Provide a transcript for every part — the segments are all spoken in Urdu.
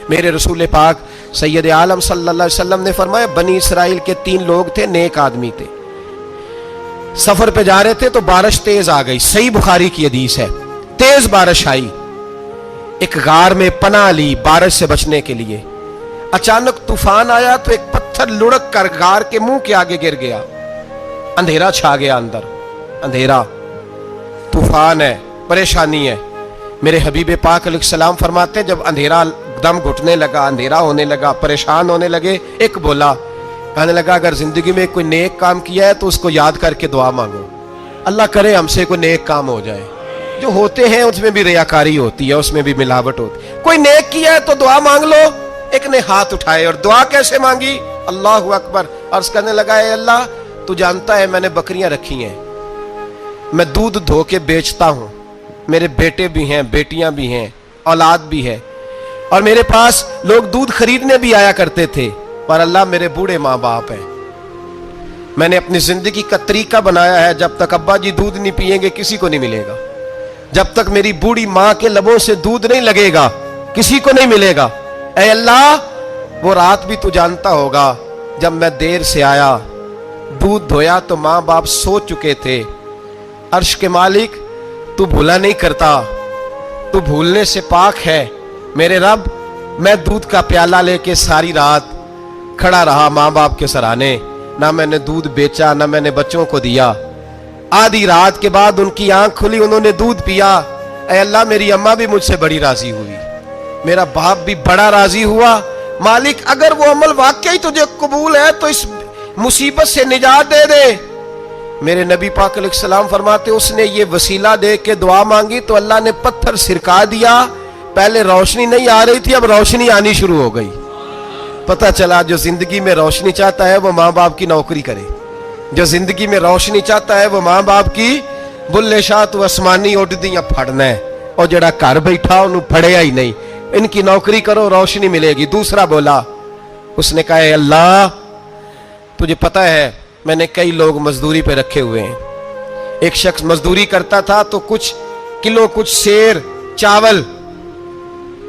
میرے رسول پاک سید عالم صلی اللہ علیہ وسلم نے فرمایا بنی اسرائیل کے 3 لوگ تھے، نیک آدمی تھے، سفر پہ جا رہے تھے تو بارش تیز آ گئی، صحیح بخاری کی حدیث ہے، تیز بارش آئی، ایک غار میں پناہ لی بارش سے بچنے کے لیے، اچانک طوفان آیا تو ایک پتھر لڑک کر غار کے منہ کے آگے گر گیا، اندھیرا چھا گیا، اندر اندھیرا، طوفان ہے، پریشانی ہے۔ میرے حبیب پاک علیہ السلام فرماتے ہیں جب اندھیرا دم گھٹنے لگا، اندھیرا ہونے لگا، پریشان ہونے لگے، ایک بولا، کہنے لگا اگر زندگی میں کوئی نیک کام کیا ہے تو اس کو یاد کر کے دعا مانگو، اللہ کرے ہم سے کوئی نیک کام ہو جائے۔ جو ہوتے ہیں اس میں بھی ریاکاری ہوتی ہے، اس میں بھی ملاوٹ ہوتی ہے، کوئی نیک کیا ہے تو دعا مانگ لو۔ ایک نے ہاتھ اٹھائے اور دعا کیسے مانگی؟ اللہ اکبر، عرض کرنے لگا اے اللہ تو جانتا ہے میں نے بکریاں رکھی ہیں، میں دودھ دھو کے بیچتا ہوں، میرے بیٹے بھی ہیں، بیٹیاں بھی ہیں، اولاد بھی ہے، اور میرے پاس لوگ دودھ خریدنے بھی آیا کرتے تھے، پر اللہ میرے بوڑھے ماں باپ ہیں، میں نے اپنی زندگی کا طریقہ بنایا ہے جب تک ابا جی دودھ نہیں پئیں گے کسی کو نہیں ملے گا، جب تک میری بوڑھی ماں کے لبوں سے دودھ نہیں لگے گا کسی کو نہیں ملے گا۔ اے اللہ وہ رات بھی تو جانتا ہوگا جب میں دیر سے آیا، دودھ دھویا تو ماں باپ سو چکے تھے، عرش کے مالک تو بھولا نہیں کرتا، تو بھولنے سے پاک ہے، میرے رب میں دودھ کا پیالہ لے کے ساری رات کھڑا رہا ماں باپ کے سرانے، نہ میں نے دودھ بیچا نہ میں نے بچوں کو دیا، آدھی رات کے بعد ان کی آنکھ کھلی، انہوں نے دودھ پیا، اے اللہ میری اماں بھی مجھ سے بڑی راضی ہوئی، میرا باپ بھی بڑا راضی ہوا، مالک اگر وہ عمل واقعی تجھے قبول ہے تو اس مصیبت سے نجات دے دے۔ میرے نبی پاک علیہ السلام فرماتے اس نے یہ وسیلہ دے کے دعا مانگی تو اللہ نے پتھر سرکا دیا، پہلے روشنی نہیں آ رہی تھی اب روشنی آنی شروع ہو گئی۔ پتہ چلا جو زندگی میں روشنی چاہتا ہے وہ ماں باپ کی نوکری کرے، جو زندگی میں روشنی چاہتا ہے وہ ماں باپ کی بلے شاہ تو آسمانی اڈ دیاں پھڑنا ہے، اور جڑا گھر بیٹھا انہوں پھڑیا ہی نہیں، ان کی نوکری کرو روشنی ملے گی۔ دوسرا بولا، اس نے کہا اے اللہ تجھے پتہ ہے میں نے کئی لوگ مزدوری پہ رکھے ہوئے ہیں، ایک شخص مزدوری کرتا تھا تو کچھ کلو کچھ سیر چاول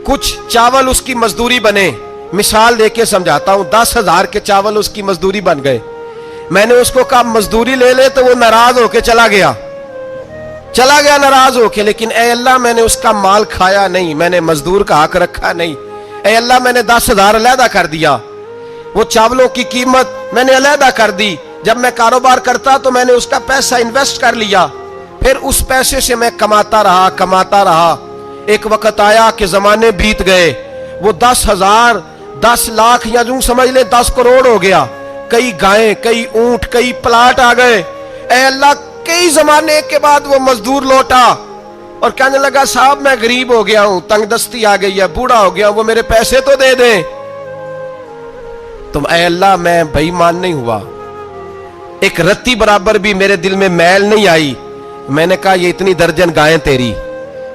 کچھ چاول اس کی مزدوری بنے، مثال دے کے سمجھاتا ہوں، 10,000 کے چاول اس کی مزدوری بن گئے، میں نے اس کو کہا مزدوری لے لے تو وہ ناراض ہو کے چلا گیا ناراض ہو کے، لیکن اے اللہ میں نے اس کا مال کھایا نہیں، میں نے مزدور کا حق رکھا نہیں، اے اللہ میں نے 10,000 علیحدہ کر دیا، وہ چاولوں کی قیمت میں نے علیحدہ کر دی، جب میں کاروبار کرتا تو میں نے اس کا پیسہ انویسٹ کر لیا، پھر اس پیسے سے میں کماتا رہا، ایک وقت آیا کہ زمانے بیت گئے، وہ 10,000 10 لاکھ یا جو سمجھ لے 10 کروڑ ہو گیا، کئی گائیں کئی اونٹ کئی پلاٹ آ گئے، اے اللہ کئی زمانے کے بعد وہ مزدور لوٹا اور کہنے لگا صاحب میں غریب ہو گیا ہوں، تنگ دستی آ گئی ہے، بوڑھا ہو گیا، وہ میرے پیسے تو دے دیں، تم اے اللہ میں بے ایمان نہیں ہوا، ایک رتی برابر بھی میرے دل میں میل نہیں آئی، میں نے کہا یہ اتنی درجن گائیں تیری،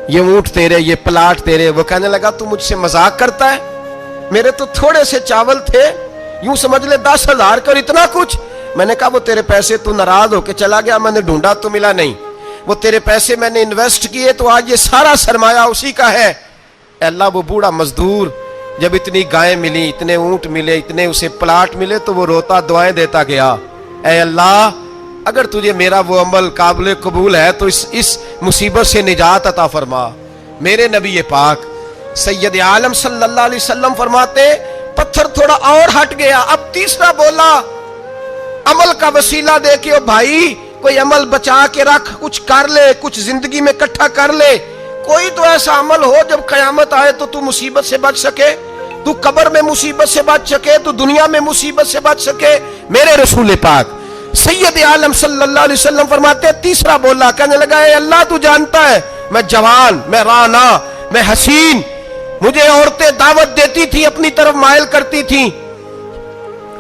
یہ اونٹ تیرے، یہ پلاٹ تیرے، وہ کہنے لگا تو مجھ سے مذاق کرتا ہے، میرے تو تھوڑے سے چاول تھے، یوں سمجھ لے 10,000 کا اور اتنا کچھ، میں نے کہا وہ تیرے پیسے تو ناراض ہو کے چلا گیا، میں نے ڈھونڈا تو ملا نہیں، وہ تیرے پیسے میں نے انویسٹ کیے تو آج یہ سارا سرمایہ اسی کا ہے۔ اے اللہ وہ بوڑھا مزدور جب اتنی گائیں ملی، اتنے اونٹ ملے، اتنے اسے پلاٹ ملے تو وہ روتا دعائیں دیتا گیا، اے اللہ اگر تجھے میرا وہ عمل قابل قبول ہے تو اس مصیبت سے نجات عطا فرما۔ میرے نبی پاک سید عالم صلی اللہ علیہ وسلم فرماتے پتھر تھوڑا اور ہٹ گیا، اب تیسرا بولا عمل کا وسیلہ دے کے، او بھائی کوئی عمل بچا کے رکھ، کچھ کر لے، کچھ زندگی میں اکٹھا کر لے، کوئی تو ایسا عمل ہو جب قیامت آئے تو مصیبت سے بچ سکے، تو قبر میں مصیبت سے بچ سکے، تو دنیا میں مصیبت سے بچ سکے۔ میرے رسول پاک سید عالم صلی اللہ علیہ وسلم فرماتے تیسرا بولا، کہنے لگا اے اللہ تو جانتا ہے میں جوان، میں رانا، میں حسین، مجھے عورتیں دعوت دیتی تھی، اپنی طرف مائل کرتی تھیں،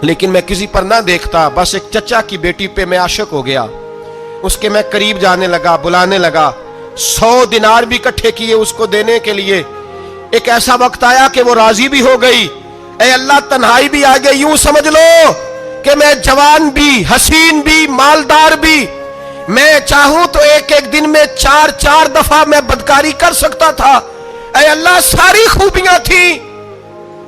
لیکن میں کسی پر نہ دیکھتا، بس ایک چچا کی بیٹی پہ میں عاشق ہو گیا، اس کے میں قریب جانے لگا، بلانے لگا، 100 دینار بھی اکٹھے کیے اس کو دینے کے لیے، ایک ایسا وقت آیا کہ وہ راضی بھی ہو گئی، اے اللہ تنہائی بھی آ گئی، یوں سمجھ لو کہ میں جوان بھی، حسین بھی، مالدار بھی، میں چاہوں تو ایک دن میں 4 دفعہ میں بدکاری کر سکتا تھا، اے اللہ ساری خوبیاں تھیں،